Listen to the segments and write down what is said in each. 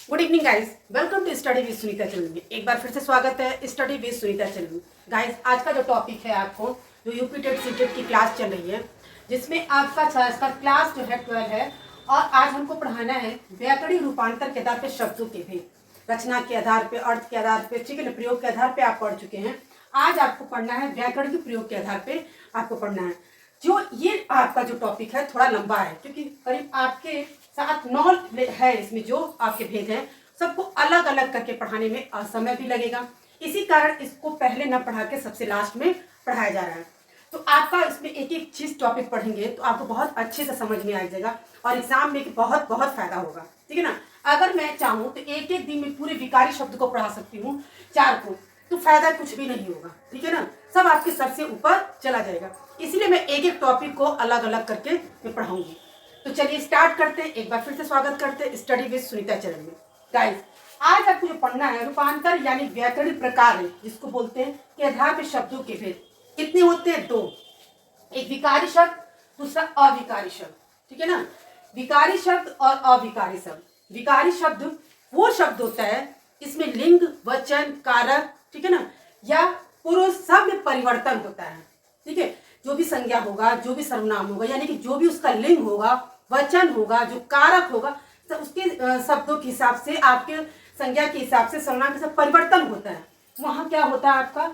Good evening guys, welcome to study with Sunita channel में एक बार फिर से स्वागत है स्टडी विद सुनीता चैनल में। गाइस, आज का जो टॉपिक है आपको जो यूपी टेट सीटेट की क्लास चल रही है, जिसमें आपका इसका क्लास जो है 12 है और आज हमको पढ़ाना है व्याकरणिक रूपांतर के आधार पर शब्दों के भेद, रचना के आधार पर, अर्थ के आधार पर, ठीक है ना, प्रयोग के आधार पर आप पढ़ चुके हैं। आज आपको पढ़ना है व्याकरण के प्रयोग के आधार पर आपको पढ़ना है। जो ये आपका जो टॉपिक है थोड़ा लंबा है, क्योंकि करीब आपके 7-9 है इसमें जो आपके भेद हैं, सबको अलग अलग करके पढ़ाने में समय भी लगेगा। इसी कारण इसको पहले न पढ़ा के सबसे लास्ट में पढ़ाया जा रहा है। तो आपका इसमें एक एक चीज टॉपिक पढ़ेंगे तो आपको बहुत अच्छे से समझ में आ जाएगा और एग्जाम में बहुत बहुत फायदा होगा, ठीक है ना। अगर मैं चाहूँ तो एक एक दिन में पूरे विकारी शब्द को पढ़ा सकती हूँ 4 को, तो फायदा कुछ भी नहीं होगा, ठीक है ना। सब आपके सर से ऊपर चला जाएगा। इसलिए मैं एक एक टॉपिक को अलग अलग करके मैं पढ़ाऊंगी। तो चलिए स्टार्ट करते हैं। एक बार फिर से स्वागत करते हैं स्टडी विद सुनीता चैनल में। गाइस, आज आपको जो पढ़ना है रूपांतर यानी व्याकरणिक प्रकार है, जिसको बोलते हैं के आधार पर शब्दों के भेद। कितने होते हैं? 2। एक विकारी शब्द, दूसरा अविकारी शब्द, ठीक है ना। विकारी शब्द और अविकारी शब्द। विकारी शब्द वो शब्द होता है इसमें लिंग, वचन, कारक, ठीक है ना, या पुरुष सब में परिवर्तन होता है, ठीक है। जो भी संज्ञा होगा, जो भी सर्वनाम होगा, यानी कि जो भी उसका लिंग होगा, वचन होगा, जो कारक होगा, तो उसके शब्दों के हिसाब से, आपके संज्ञा के हिसाब से, सर्वनाम के साथ परिवर्तन होता है। वहां क्या होता है? आपका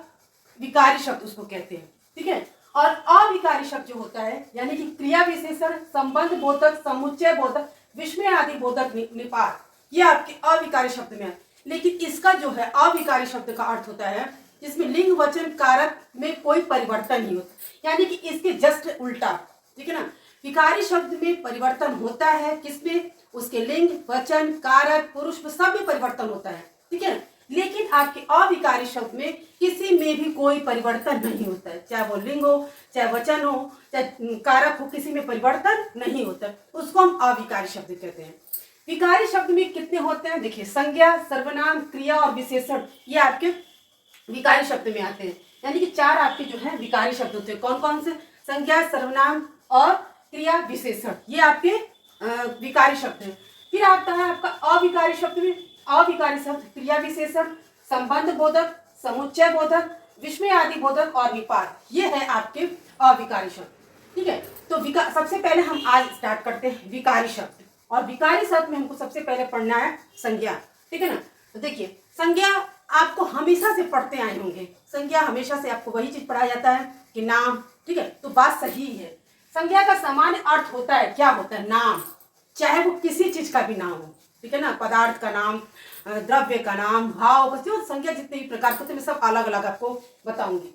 विकारी शब्द उसको कहते हैं, ठीक है। और अविकारी शब्द जो होता है यानी कि क्रिया विशेषण, संबंध बोधक, समुच्चय बोधक, विस्मय आदि बोधक, निपात, ये आपके अविकारी शब्द में है। लेकिन इसका जो है अविकारी शब्द का अर्थ होता है जिसमें लिंग, वचन, कारक में कोई परिवर्तन नहीं होता, यानी कि इसके जस्ट उल्टा, ठीक है ना। विकारी शब्द में परिवर्तन होता है, किसमें? उसके लिंग, वचन, कारक, पुरुष में सब में परिवर्तन होता है, ठीक है। लेकिन आपके अविकारी शब्द में किसी में भी कोई परिवर्तन नहीं होता है, चाहे वो लिंग हो, चाहे वचन हो, चाहे कारक हो, किसी में परिवर्तन नहीं होता, उसको हम अविकारी शब्द कहते हैं। विकारी शब्द में कितने होते हैं? देखिए, संज्ञा, सर्वनाम, क्रिया और विशेषण, ये आपके विकारी शब्द में आते हैं। यानी कि 4 आपके जो है विकारी शब्द होते हैं। कौन कौन से? संज्ञा, सर्वनाम और क्रिया, विशेषण, ये आपके विकारी शब्द हैं। फिर आता है आपका अविकारी शब्द में। अविकारी शब्द क्रिया विशेषण, संबंध बोधक, समुच्चय बोधक, विस्मय आदि बोधक और विपात, ये है आपके अविकारी शब्द, ठीक है। तो सबसे पहले हम आज स्टार्ट करते हैं विकारी शब्द। और विकारी शब्द में हमको सबसे पहले पढ़ना है संज्ञा, ठीक है ना। तो देखिए, संज्ञा आपको हमेशा से पढ़ते आए होंगे। संज्ञा हमेशा से आपको वही चीज पढ़ाया जाता है कि नाम, ठीक है। तो बात सही है। संज्ञा का सामान्य अर्थ होता है, क्या होता है? नाम, चाहे वो किसी चीज का भी नाम हो, ठीक है ना। पदार्थ का नाम, द्रव्य का नाम, भाव का, जो संज्ञा जितने भी प्रकार होते हैं मैं सब अलग अलग आपको बताऊंगी।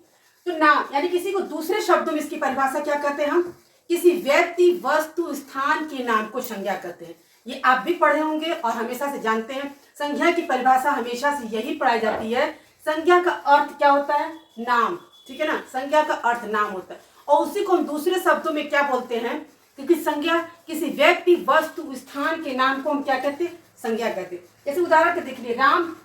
तो नाम यानी किसी को, दूसरे शब्दों में इसकी परिभाषा क्या कहते हैं? हम किसी व्यक्ति, वस्तु, स्थान के नाम को संज्ञा कहते हैं। ये आप भी पढ़े होंगे और हमेशा से जानते हैं। संज्ञा की परिभाषा हमेशा से यही पढ़ाई जाती है। संज्ञा का अर्थ क्या होता है? नाम, ठीक है ना। संज्ञा का अर्थ नाम होता है और उसी को हम दूसरे शब्दों में क्या बोलते हैं? क्योंकि संज्ञा किसी व्यक्ति, वस्तु, स्थान के नाम को हम क्या कहते हैं? संज्ञा कहते हैं। जैसे उदाहरण के देख लिए, राम,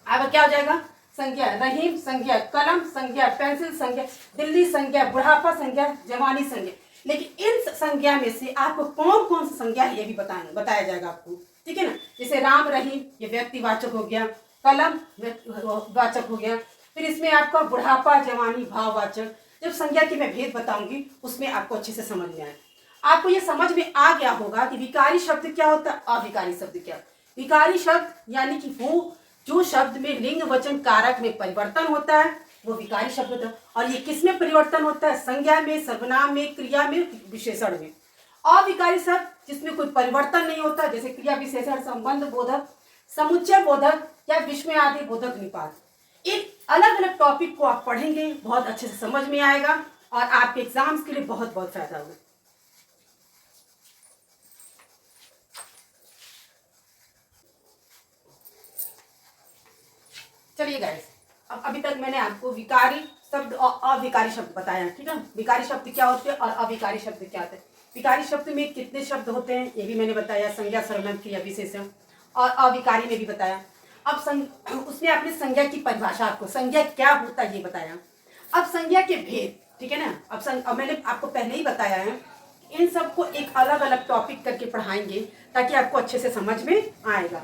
अब क्या हो जाएगा? संज्ञा। रहीम संज्ञा, कलम संज्ञा, पेंसिल संज्ञा, दिल्ली संज्ञा, बुढ़ापा संज्ञा, जवानी संज्ञा। लेकिन इन संज्ञा में से आपको कौन कौन सी संज्ञा है ये भी बताया जाएगा आपको, ठीक है ना। जैसे राम, रहीम, ये व्यक्तिवाचक हो गया, कलम वाचक हो गया, फिर इसमें आपका बुढ़ापा, जवानी भाववाचक। जब संज्ञा की मैं भेद बताऊंगी उसमें आपको अच्छे से समझ में आए। आपको ये समझ में आ गया होगा कि विकारी शब्द क्या होता है, अविकारी शब्द क्या। विकारी शब्द यानी कि वो जो शब्द में लिंग, वचन, कारक में परिवर्तन होता है वो विकारी शब्द होता है। और ये किस में परिवर्तन होता है? संज्ञा में, सर्वनाम में, क्रिया में, विशेषण में। अविकारी शब्द जिसमें कोई परिवर्तन नहीं होता, जैसे क्रिया विशेषण, संबंध बोधक, समुच्चय बोधक या विस्मय आदि बोधक, निपात। एक अलग अलग टॉपिक को आप पढ़ेंगे, बहुत अच्छे से समझ में आएगा और आपके एग्जाम्स के लिए बहुत बहुत फायदा होगा। चलिए गाइस, अब अभी तक मैंने आपको विकारी शब्द और अविकारी शब्द बताया, ठीक है। विकारी शब्द क्या होते हैं और अविकारी शब्द क्या होते हैं। विकारी शब्द में कितने शब्द होते हैं ये भी मैंने बताया, संज्ञा, सर्वनाम, क्रिया, विशेषण। और अविकारी में भी बताया। अब उसने अपनी संज्ञा की परिभाषा, आपको संज्ञा क्या होता है ये बताया। अब संज्ञा के भेद, ठीक है ना। अब मैंने आपको पहले ही बताया है, इन सबको एक अलग अलग टॉपिक करके पढ़ाएंगे ताकि आपको अच्छे से समझ में आएगा।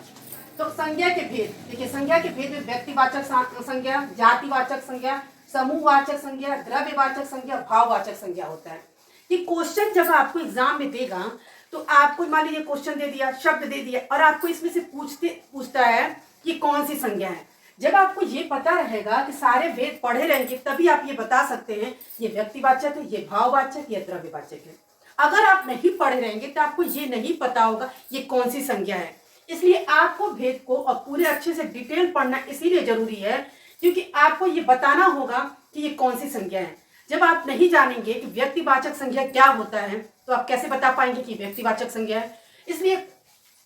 तो संज्ञा के भेद देखिए, संज्ञा के भेद में व्यक्तिवाचक संज्ञा, जातिवाचक संज्ञा, समूहवाचक संज्ञा, द्रव्यवाचक संज्ञा, भाववाचक संज्ञा होता है। ये क्वेश्चन जब आपको एग्जाम में देगा तो आपको मान लीजिए क्वेश्चन दे दिया, शब्द दे दिया और आपको इसमें से पूछता है कि कौन सी संज्ञा है। जब आपको ये पता रहेगा कि सारे भेद पढ़े रहेंगे तभी आप ये बता सकते हैं ये व्यक्तिवाचक है, ये भाववाचक, ये द्रव्यवाचक है। अगर आप नहीं पढ़े रहेंगे तो आपको ये नहीं पता होगा ये कौन सी संज्ञा है। इसलिए आपको भेद को और पूरे अच्छे से डिटेल पढ़ना इसीलिए जरूरी है क्योंकि आपको ये बताना होगा कि ये कौन सी संज्ञा है। जब आप नहीं जानेंगे कि व्यक्तिवाचक संज्ञा क्या होता है तो आप कैसे बता पाएंगे कि व्यक्तिवाचक संज्ञा है। इसलिए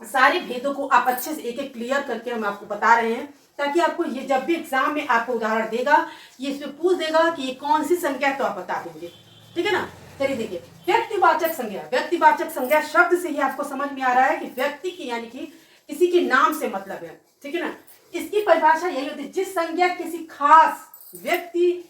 सारे भेदों को आप अच्छे से एक एक क्लियर करके हम आपको बता रहे हैं ताकि आपको ये जब भी एग्जाम में आपको उदाहरण देगा ये इसमें पूछ देगा कि ये कौन सी संज्ञा है तो आप बता देंगे। ठीक है ना। चलिए देखिए, व्यक्तिवाचक संज्ञा। व्यक्तिवाचक संज्ञा शब्द से ही आपको समझ में आ रहा है कि व्यक्ति की यानी कि किसी के नाम से मतलब है। ठीक है ना। इसकी परिभाषा यही होती है जिस संज्ञा किसी खास व्यक्ति,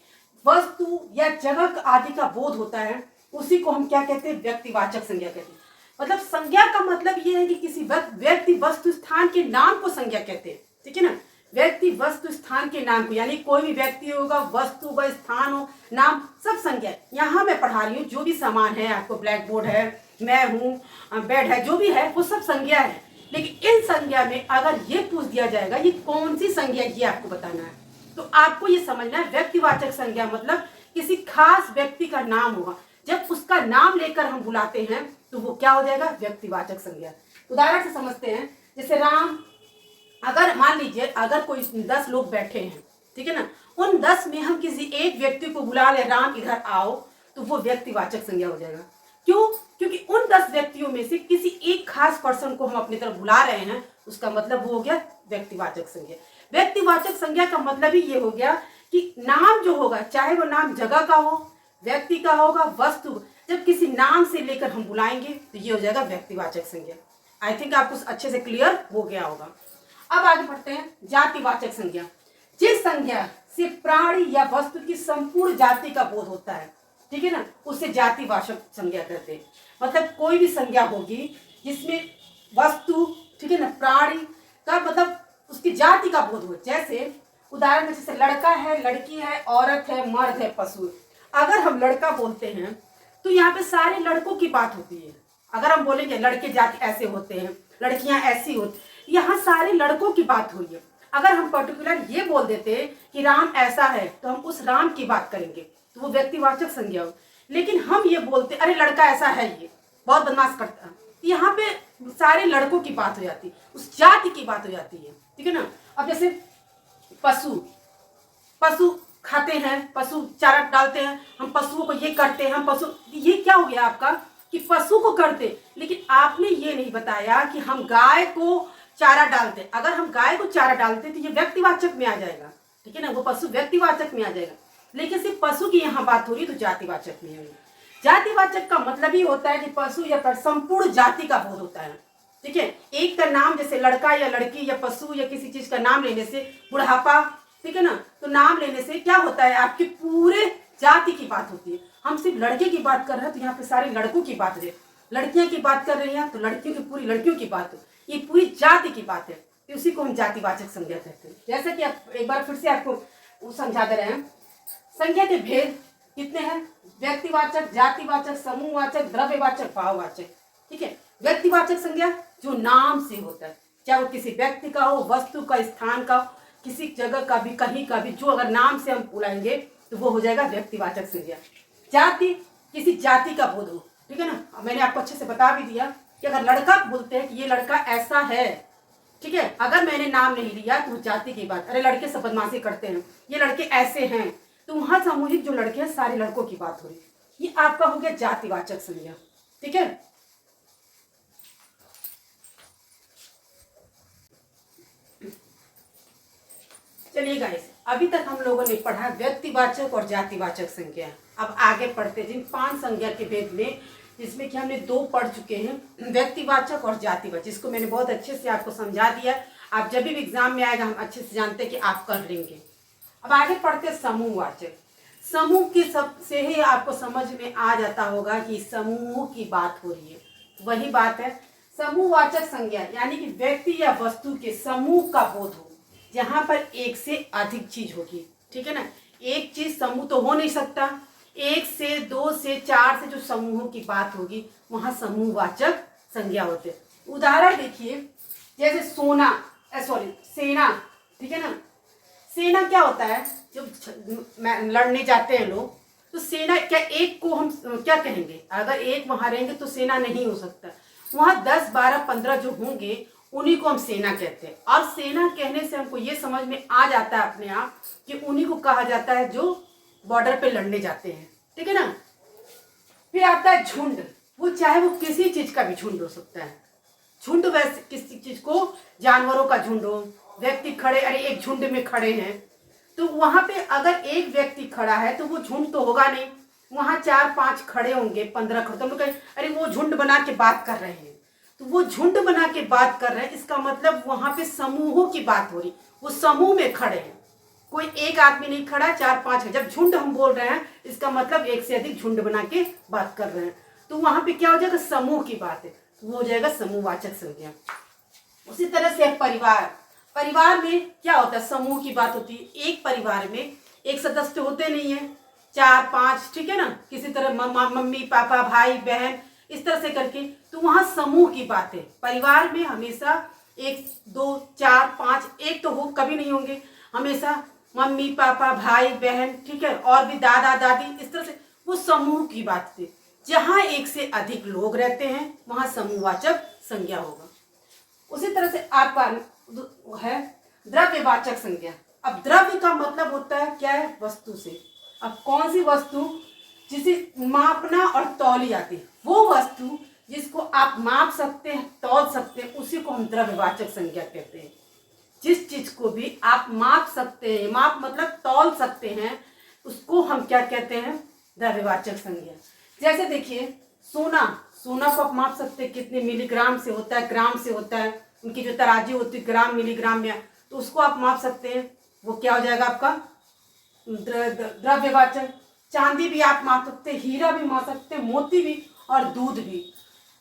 वस्तु या जगह आदि का बोध होता है उसी को हम क्या कहते हैं, व्यक्तिवाचक संज्ञा कहते हैं। मतलब संज्ञा का मतलब ये है कि किसी व्यक्ति, वस्तु, स्थान के नाम को संज्ञा कहते हैं। ठीक है ना। व्यक्ति, वस्तु, स्थान के नाम को, यानी कोई भी व्यक्ति होगा, वस्तु व स्थान हो, नाम सब संज्ञा है। यहाँ मैं पढ़ा रही हूँ जो भी सामान है, आपको ब्लैक बोर्ड है, मैं हूँ, बेड है, जो भी है वो सब संज्ञा है। लेकिन इन संज्ञा में अगर ये पूछ दिया जाएगा ये कौन सी संज्ञा, ये आपको बताना है। तो आपको ये समझना है व्यक्तिवाचक संज्ञा मतलब किसी खास व्यक्ति का नाम होगा, जब उसका नाम लेकर हम बुलाते हैं तो वो क्या हो जाएगा, व्यक्तिवाचक संज्ञा। उदाहरण से समझते हैं, जैसे राम, अगर मान लीजिए अगर कोई 10 लोग बैठे हैं, ठीक है ना, उन 10 में हम किसी एक व्यक्ति को बुला ले, राम इधर आओ, तो वो व्यक्तिवाचक संज्ञा हो जाएगा। क्यों? क्योंकि उन 10 व्यक्तियों में से किसी एक खास पर्सन को हम अपनी तरफ बुला रहे हैं, उसका मतलब वो हो गया व्यक्तिवाचक संज्ञा। व्यक्तिवाचक संज्ञा का मतलब ही ये हो गया कि नाम जो होगा, चाहे वो नाम जगह का हो, व्यक्ति का होगा, वस्तु, जब किसी नाम से लेकर हम बुलाएंगे तो ये हो जाएगा व्यक्तिवाचक संज्ञा। आई थिंक आपको अच्छे से क्लियर हो गया होगा। अब आगे बढ़ते हैं, जातिवाचक संज्ञा। जिस संज्ञा से प्राणी या वस्तु की संपूर्ण जाति का बोध होता है, ठीक है ना, उसे जातिवाचक संज्ञा कहते हैं। मतलब कोई भी संज्ञा होगी जिसमें वस्तु, ठीक है ना, प्राणी का मतलब उसकी जाति का बोध हो। जैसे उदाहरण में, जैसे लड़का है, लड़की है, औरत है, मर्द है, पशु। अगर हम लड़का बोलते हैं तो यहाँ पे सारे लड़कों की बात होती है। अगर हम बोलेंगे लड़के जाति ऐसे होते हैं, लड़कियां ऐसी होती, यहाँ सारे लड़कों की बात हुई है। अगर हम पर्टिकुलर ये बोल देते कि राम ऐसा है तो हम उस राम की बात करेंगे तो वो व्यक्तिवाचक संज्ञा हो। लेकिन हम ये बोलते अरे लड़का ऐसा है, ये बहुत बदमाश करता है, यहाँ पे सारे लड़कों की बात हो जाती है, उस जाति की बात हो जाती है। ठीक है ना। अब जैसे पशु खाते हैं, पशु चारा डालते हैं, हम पशुओं को ये करते हैं, हम पशु, ये क्या हो गया आपका कि पशु को करते, लेकिन आपने ये नहीं बताया कि हम गाय को चारा डालते। अगर हम गाय को चारा डालते तो ये व्यक्तिवाचक में आ जाएगा। ठीक है ना, वो पशु व्यक्तिवाचक में आ जाएगा। लेकिन सिर्फ पशु की यहाँ बात हो रही है तो जातिवाचक में आएगी। जातिवाचक का मतलब ही होता है कि पशु या संपूर्ण जाति का बोध होता है। ठीक है। एक का नाम, जैसे लड़का या लड़की या पशु या किसी चीज का नाम लेने से, बुढ़ापा, ठीक है ना, तो नाम लेने से क्या होता है, आपके पूरे जाति की बात होती है। हम सिर्फ लड़के की बात कर रहे हैं तो यहाँ पे सारे लड़कों की बात है, लड़कियां की बात कर रही हैं तो लड़कियों की, पूरी लड़कियों की बात है, ये पूरी जाति की बात है, तो उसी को हम जातिवाचक संज्ञा कहते हैं। जैसे कि आप एक बार फिर से आपको समझा दे रहे हैं, संज्ञा के भेद कितने हैं, व्यक्तिवाचक, जातिवाचक, समूहवाचक, द्रव्यवाचक, भाववाचक। ठीक है। व्यक्तिवाचक संज्ञा जो नाम से होता है, चाहे वो किसी व्यक्ति का हो, वस्तु का, स्थान का, किसी जगह का भी, कहीं का भी, जो अगर नाम से हम बुलाएंगे तो वो हो जाएगा व्यक्तिवाचक संज्ञा। जाति, किसी जाति का बोध हो। ठीक है ना। मैंने आपको अच्छे से बता भी दिया कि अगर लड़का बोलते हैं कि ये लड़का ऐसा है, ठीक है, अगर मैंने नाम नहीं लिया तो जाति की बात, अरे लड़के सब बदमाशी करते हैं, ये लड़के ऐसे हैं, तो वहां सामूहिक जो लड़के हैं सारे लड़कों की बात हो रही, ये आपका हो गया जातिवाचक संज्ञा। ठीक है। चलिए गाइस, अभी तक हम लोगों ने पढ़ा व्यक्तिवाचक और जातिवाचक संज्ञा। अब आगे पढ़ते हैं जिन 5 संज्ञा के भेद में, जिसमें कि हमने 2 पढ़ चुके हैं, व्यक्तिवाचक और जातिवाचक, जिसको मैंने बहुत अच्छे से आपको समझा दिया। आप जब भी एग्जाम में आएगा हम अच्छे से जानते हैं कि आप कर लेंगे। अब आगे पढ़ते हैं समूहवाचक। समूह के सब से ही आपको समझ में आ जाता होगा कि समूह की बात हो रही है। वही बात है, समूहवाचक संज्ञा यानी कि व्यक्ति या वस्तु के समूह का बोध हो, जहां पर एक से अधिक चीज होगी। ठीक है ना, एक चीज समूह तो हो नहीं सकता, एक से, दो से, चार से जो समूहों की बात होगी वहां समूहवाचक संज्ञा होते हैं। उदाहरण देखिए, जैसे सेना। ठीक है ना, सेना क्या होता है, जब लड़ने जाते हैं लोग तो सेना क्या, एक को हम क्या कहेंगे, अगर एक वहां रहेंगे तो सेना नहीं हो सकता, वहां 10, 12, 15 जो होंगे उन्हीं को हम सेना कहते हैं। और सेना कहने से हमको ये समझ में आ जाता है अपने आप कि उन्हीं को कहा जाता है जो बॉर्डर पे लड़ने जाते हैं। ठीक है ना, फिर आता है झुंड। वो चाहे वो किसी चीज का भी झुंड हो सकता है। झुंड वैसे किसी चीज को, जानवरों का झुंड हो, व्यक्ति खड़े, अरे एक झुंड में खड़े हैं तो वहां पे अगर एक व्यक्ति खड़ा है तो वो झुंड तो होगा नहीं, वहां 4, 5 खड़े होंगे, 15 खड़े, तो हम लोग कहें अरे वो झुंड बना के बात कर रहे हैं, तो वो झुंड बना के बात कर रहे हैं, इसका मतलब वहां पे समूहों की बात हो रही, वो समूह में खड़े हैं, कोई एक आदमी नहीं खड़ा, 4, 5 है। जब झुंड हम बोल रहे हैं इसका मतलब एक से अधिक झुंड बना के बात कर रहे हैं, तो वहां पे क्या हो जाएगा, समूह की बात है, तो वो हो जाएगा समूहवाचक संज्ञा। उसी तरह से परिवार। परिवार में क्या होता है, समूह की बात होती है। एक परिवार में एक सदस्य होते नहीं है, 4, 5, ठीक है ना, किसी तरह मम्मी पापा भाई बहन इस तरह से करके, तो वहां समूह की बात है। परिवार में हमेशा 1, 2, 4, 5 एक तो हो कभी नहीं होंगे, हमेशा मम्मी पापा भाई बहन, ठीक है, और भी दादा दादी, इस तरह से वो समूह की बात थी। जहां एक से अधिक लोग रहते हैं वहां समूहवाचक संज्ञा होगा। उसी तरह से आपका है द्रव्यवाचक संज्ञा। अब द्रव्य का मतलब होता है क्या है, वस्तु से। अब कौन सी वस्तु जिसे मापना और तौली जाती है, वो वस्तु जिसको आप माप सकते हैं, तौल सकते हैं, उसी को हम द्रव्यवाचक संज्ञा कहते हैं। जिस चीज को भी आप माप सकते हैं, माप मतलब तौल सकते हैं, उसको हम क्या कहते हैं, द्रव्यवाचक संज्ञा। जैसे देखिए सोना को आप माप सकते हैं कितने मिलीग्राम से होता है, ग्राम से होता है, उनकी जो तराजू होती है ग्राम मिलीग्राम में, तो उसको आप माप सकते हैं, वो क्या हो जाएगा आपका द्रव्यवाचक। चांदी भी आप माप सकते हैं, हीरा भी माप सकते हैं, मोती भी, और दूध भी।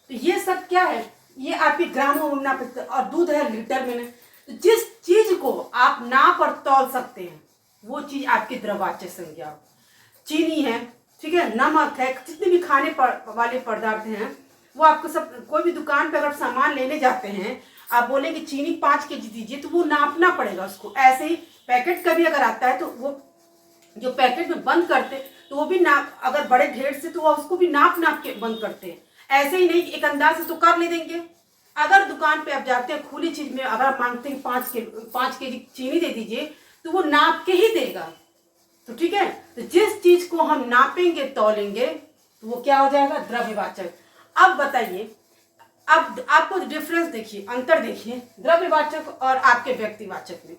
तो ये सब क्या है, ये आपके ग्रामों में नाप सकते हैं, और दूध है लीटर में। तो जिस चीज को आप नाप और तौल सकते हैं वो चीज आपकी द्रव्यवाचक संज्ञा। चीनी है, ठीक है, नमक है, जितने भी खाने वाले पदार्थ हैं वो आपको सब, कोई भी दुकान पर अगर सामान लेने जाते हैं, आप बोलेंगे चीनी 5 केजी दीजिए, तो वो नापना पड़ेगा उसको। ऐसे ही पैकेट का भी अगर आता है तो वो जो पैकेट में बंद करते तो वो भी नाप, अगर बड़े ढेर से तो वो उसको भी नाप के बंद करते हैं। ऐसे ही नहीं एक अंदाज से तो कर ले देंगे। अगर दुकान पे आप जाते हैं खुली चीज में, अगर आप मांगते हैं 5 केजी चीनी दे दीजिए, तो वो नाप के ही देगा। तो ठीक है, तो जिस चीज को हम नापेंगे तौलेंगे तो वो क्या हो जाएगा, द्रव्यवाचक। अब बताइए, अब आपको डिफरेंस देखिए, अंतर देखिए द्रव्यवाचक और आपके व्यक्तिवाचक में।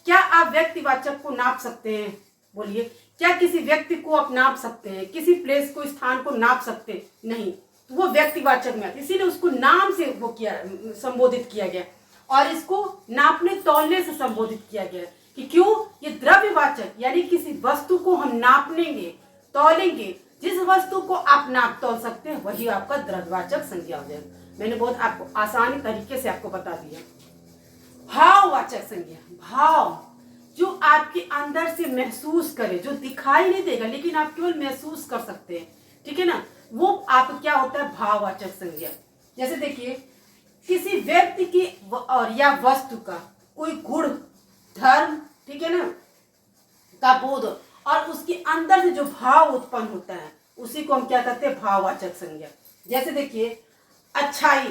क्या आप व्यक्तिवाचक को नाप सकते हैं, बोलिए, क्या किसी व्यक्ति को आप नाप सकते हैं, किसी प्लेस को, स्थान को नाप सकते नहीं, तो वो व्यक्तिवाचक में आता, इसीलिए उसको नाम से वो किया, संबोधित किया गया, और इसको नापने तौलने से संबोधित किया गया कि क्यों, ये द्रव्यवाचक यानी किसी वस्तु को हम नापनेंगे तौलेंगे, जिस वस्तु को आप नाप तौल सकते हैं वही आपका द्रव्यवाचक संज्ञा हो जाएगा। मैंने बहुत आपको आसानी तरीके से आपको बता दिया। भाववाचक संज्ञा, भाव जो आपके अंदर से महसूस करे, जो दिखाई नहीं देगा लेकिन आप केवल महसूस कर सकते हैं, ठीक है ना, वो आप क्या होता है, भाववाचक संज्ञा। जैसे देखिए किसी व्यक्ति की और या वस्तु का कोई गुण, धर्म, ठीक है ना, का बोध, और उसके अंदर से जो भाव उत्पन्न होता है उसी को हम क्या कहते हैं, भाववाचक संज्ञा। जैसे देखिए अच्छाई,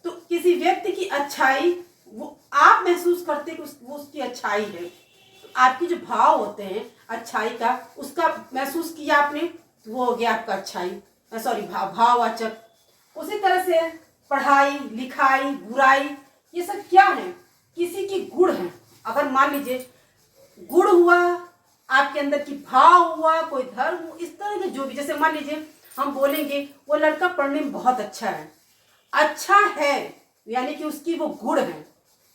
तो किसी व्यक्ति की अच्छाई वो आप महसूस करते हैं कि वो उसकी अच्छाई है, तो आपकी जो भाव होते हैं अच्छाई का, उसका महसूस किया आपने, तो वो हो गया आपका अच्छाई, सॉरी भाववाचक। उसी तरह से पढ़ाई लिखाई बुराई, ये सब क्या है, किसी की गुण है। अगर मान लीजिए गुण हुआ आपके अंदर की, भाव हुआ, कोई धर्म हुआ, इस तरह के जो भी, जैसे मान लीजिए हम बोलेंगे वो लड़का पढ़ने में बहुत अच्छा है, अच्छा है यानी कि उसकी वो गुण है,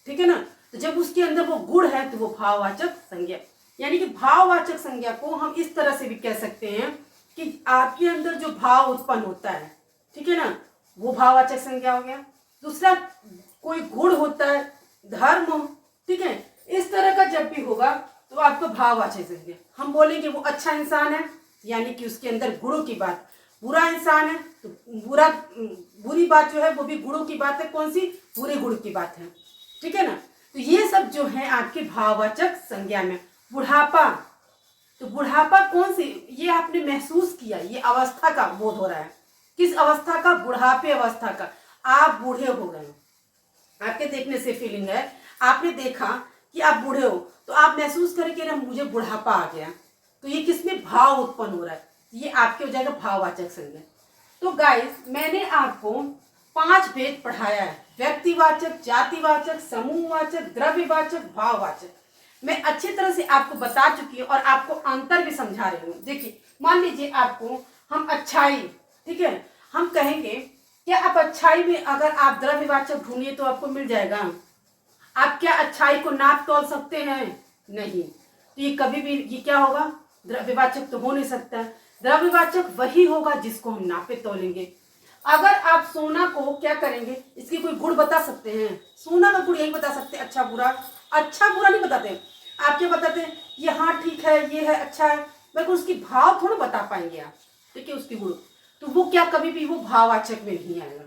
ठीक है ना, तो जब उसके अंदर वो गुण है तो वो भाववाचक संज्ञा। यानी कि भाववाचक संज्ञा को हम इस तरह से भी कह सकते हैं कि आपके अंदर जो भाव उत्पन्न होता है, ठीक है ना, वो भाववाचक संज्ञा हो गया। दूसरा कोई गुण होता है, धर्म, ठीक है। इस तरह का जब भी होगा तो आपको भाववाचक संज्ञा। हम बोलेंगे वो अच्छा इंसान है, यानी कि उसके अंदर गुणों की बात। बुरा इंसान है तो बुरी बात जो है वो भी गुणों की बात है। कौन सी? बुरे गुण की बात है, ठीक है ना। तो ये सब जो है आपके भाववाचक संज्ञा में। बुढ़ापा, तो बुढ़ापा कौन सी? ये आपने महसूस किया, ये अवस्था का बोध हो रहा है। किस अवस्था का? बुढ़ापे अवस्था का। आप बूढ़े हो गए, आपके देखने से फीलिंग है, आपने देखा कि आप बूढ़े हो तो आप महसूस करें कि ना मुझे बुढ़ापा आ गया। तो ये किसमें भाव उत्पन्न हो रहा है? ये आपके हो जाएगा भाववाचक संज्ञा। तो गाइस मैंने आपको 5 भेद पढ़ाया है, व्यक्तिवाचक, जातिवाचक, समूहवाचक, द्रव्यवाचक, भाववाचक। मैं अच्छी तरह से आपको बता चुकी हूँ और आपको अंतर भी समझा रही हूँ। देखिए मान लीजिए आपको हम अच्छाई, ठीक है, हम कहेंगे क्या आप अच्छाई में अगर आप द्रव्यवाचक ढूंढिए तो आपको मिल जाएगा। आप क्या अच्छाई को नाप तोल सकते हैं? नहीं। तो ये कभी भी ये क्या होगा? द्रव्यवाचक तो हो नहीं सकता। द्रव्यवाचक वही होगा जिसको हम नापे तोलेंगे। अगर आप सोना को क्या करेंगे, इसके कोई गुण बता सकते हैं? सोना का गुण यही बता सकते हैं, अच्छा बुरा। अच्छा बुरा नहीं बताते, आप क्या बताते हैं? ये हाँ ठीक है, ये है, अच्छा है, मगर उसकी भाव थोड़ा बता पाएंगे आप, ठीक है, उसकी गुण। तो वो क्या कभी भी वो भाववाचक में नहीं आएगा,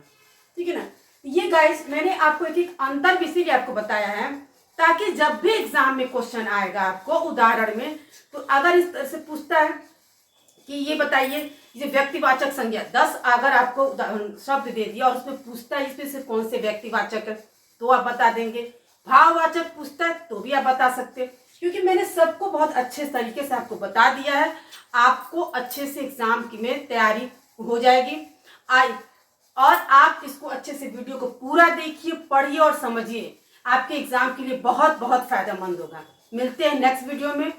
ठीक है ना। ये गाइस मैंने आपको एक एक अंतर भी इसीलिए आपको बताया है ताकि जब भी एग्जाम में क्वेश्चन आएगा आपको उदाहरण में, तो अगर इस तरह से पूछता है कि ये बताइए ये व्यक्तिवाचक संज्ञा 10 अगर आपको शब्द दे दिया और उसमें पूछता है इसमें से कौन से व्यक्तिवाचक है तो आप बता देंगे। भाववाचक पूछता है तो भी आप बता सकते हैं, क्योंकि मैंने सबको बहुत अच्छे तरीके से आपको बता दिया है। आपको अच्छे से एग्जाम की में तैयारी हो जाएगी। और आप इसको अच्छे से वीडियो को पूरा देखिए, पढ़िए और समझिए। आपके एग्जाम के लिए बहुत बहुत फायदेमंद होगा। मिलते हैं नेक्स्ट वीडियो में।